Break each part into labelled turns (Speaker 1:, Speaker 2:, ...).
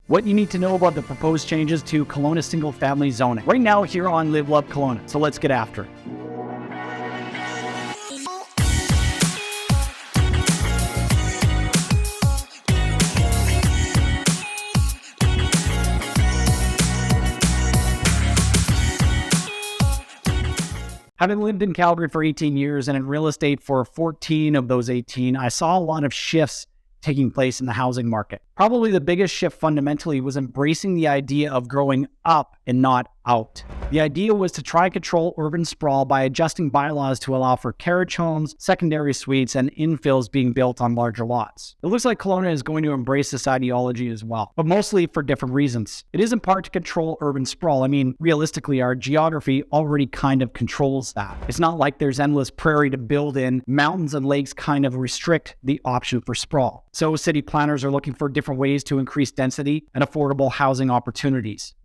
Speaker 1: what you need to know about the proposed changes to Kelowna single-family zoning. Right now here on Live Love Kelowna. So let's get after it. Having lived in Calgary for 18 years and in real estate for 14 of those 18, I saw a lot of shifts taking place in the housing market. Probably the biggest shift fundamentally was embracing the idea of growing up and not out. The idea was to try and control urban sprawl by adjusting bylaws to allow for carriage homes, secondary suites, and infills being built on larger lots. It looks like Kelowna is going to embrace this ideology as well, but mostly for different reasons. It is in part to control urban sprawl. I mean, realistically, our geography already kind of controls that. It's not like there's endless prairie to build in. Mountains and lakes kind of restrict the option for sprawl. So city planners are looking for different ways to increase density and affordable housing opportunities.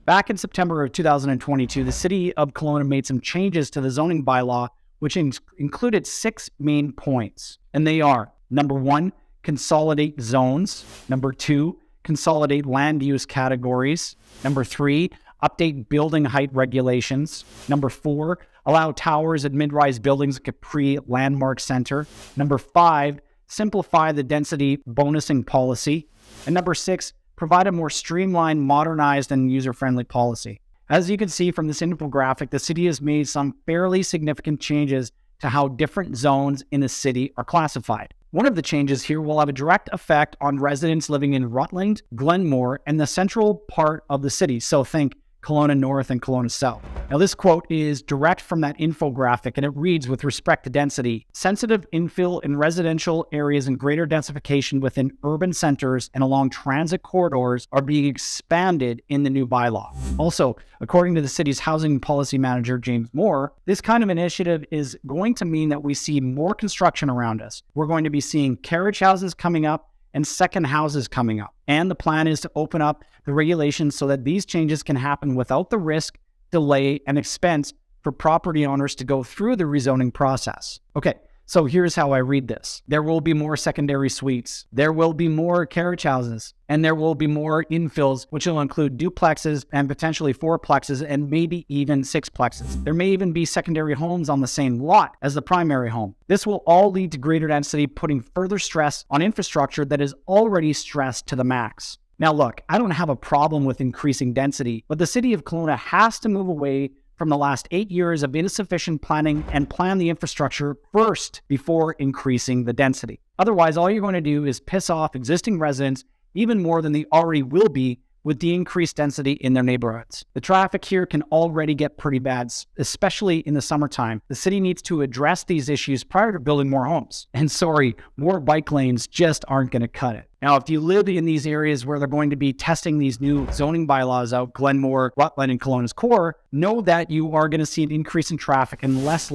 Speaker 1: Back in September of 2022, the City of Kelowna made some changes to the zoning bylaw, which included 6 main points. And they are, number 1, consolidate zones. Number 2, consolidate land use categories. Number 3, update building height regulations. Number 4, allow towers and mid-rise buildings at Capri Landmark Center. Number 5, simplify the density bonusing policy. And number 6, provide a more streamlined, modernized, and user-friendly policy. As you can see from this infographic, the city has made some fairly significant changes to how different zones in the city are classified. One of the changes here will have a direct effect on residents living in Rutland, Glenmore, and the central part of the city. So think Kelowna North and Kelowna South. Now this quote is direct from that infographic, and it reads, with respect to density, sensitive infill in residential areas and greater densification within urban centers and along transit corridors are being expanded in the new bylaw. Also, according to the city's housing policy manager, James Moore, this kind of initiative is going to mean that we see more construction around us. We're going to be seeing carriage houses coming up and second houses coming up. And the plan is to open up the regulations so that these changes can happen without the risk, delay, and expense for property owners to go through the rezoning process. Okay, so here's how I read this. There will be more secondary suites. There will be more carriage houses. And there will be more infills, which will include duplexes and potentially fourplexes and maybe even sixplexes. There may even be secondary homes on the same lot as the primary home. This will all lead to greater density, putting further stress on infrastructure that is already stressed to the max. Now look, I don't have a problem with increasing density, but the City of Kelowna has to move away from the last 8 years of insufficient planning and plan the infrastructure first before increasing the density. Otherwise, all you're going to do is piss off existing residents even more than they already will be with the increased density in their neighborhoods. The traffic here can already get pretty bad, especially in the summertime. The city needs to address these issues prior to building more homes. And sorry, more bike lanes just aren't going to cut it. Now, if you live in these areas where they're going to be testing these new zoning bylaws out, Glenmore, Rutland, and Kelowna's core, know that you are going to see an increase in traffic and less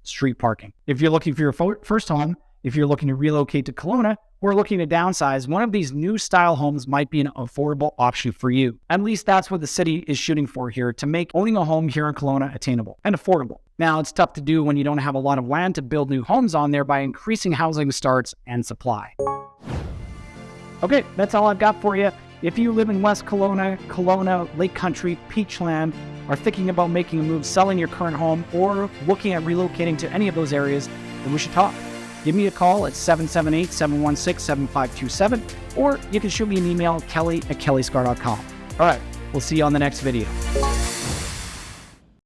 Speaker 1: street parking. If you're looking for your first home, if you're looking to relocate to Kelowna, or looking to downsize, one of these new style homes might be an affordable option for you. At least that's what the city is shooting for here, to make owning a home here in Kelowna attainable and affordable. Now, it's tough to do when you don't have a lot of land to build new homes on there by increasing housing starts and supply. Okay, that's all I've got for you. If you live in West Kelowna, Lake Country, Peachland, are thinking about making a move, selling your current home, or looking at relocating to any of those areas, then we should talk. Give me a call at 778-716-7527, or you can shoot me an email, kelly@kellyscar.com. All right, we'll see you on the next video.